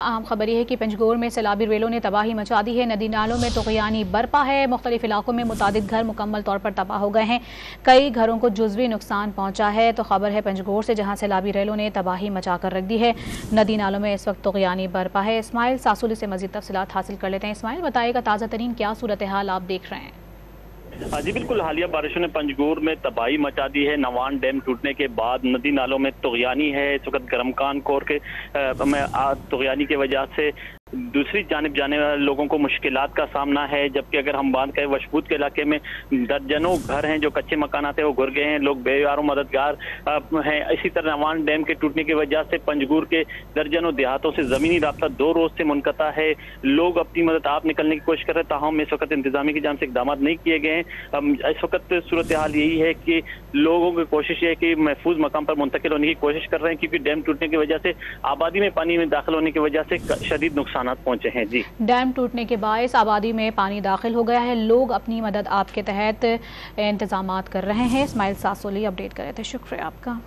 आम खबर यह है कि पंजगोर में सैलाबी रेलों ने तबाही मचा दी है। नदी नालों में तुग़यानी बरपा है। मुख्तलिफ इलाकों में मुतादिद घर मुकम्मल तौर पर तबाह हो गए हैं। कई घरों को जुज़वी नुकसान पहुंचा है। तो खबर है पंजगोर से, जहां सैलाबी रेलों ने तबाही मचा कर रख दी है। नदी नालों में इस वक्त तुग़यानी बरपा है। इस्माइल सासुली से मज़ीद तफसीलात हासिल कर लेते हैं। इस्माइल, बताइएगा ताज़ा तरीन क्या सूरत हाल आप देख रहे हैं? जी बिल्कुल, हालिया बारिशों ने पंजगोर में तबाही मचा दी है। नवान डैम टूटने के बाद नदी नालों में तुग़यानी है। इस वक्त गरमकान कोर के तुग़यानी की वजह से दूसरी जानिब जाने वाले लोगों को मुश्किलात का सामना है। जबकि अगर हम बात करें, वशबूत के इलाके में दर्जनों घर हैं जो कच्चे मकान थे वो घुर गए हैं। लोग बेयार मददगार हैं। इसी तरह नवान डैम के टूटने की वजह से पंजगूर के दर्जनों देहातों से ज़मीनी राब्ता 2 रोज से मुनक़ता है। लोग अपनी मदद आप निकलने की कोशिश कर रहे हैं, ताहम इस वक्त इंतजामी की जान से इकदाम नहीं किए गए हैं। इस वक्त सूरत हाल यही है कि लोगों की कोशिश है कि महफूज मकाम पर मुंतकिल होने की कोशिश कर रहे हैं, क्योंकि डैम टूटने की वजह से आबादी में पानी में दाखिल होने की वजह से शदीद नुकसान पहुंचे हैं। जी, डैम टूटने के बायस आबादी में पानी दाखिल हो गया है। लोग अपनी मदद आपके तहत इंतजामात कर रहे हैं। इस्माइल सासोली अपडेट कर रहे थे, शुक्रिया आपका।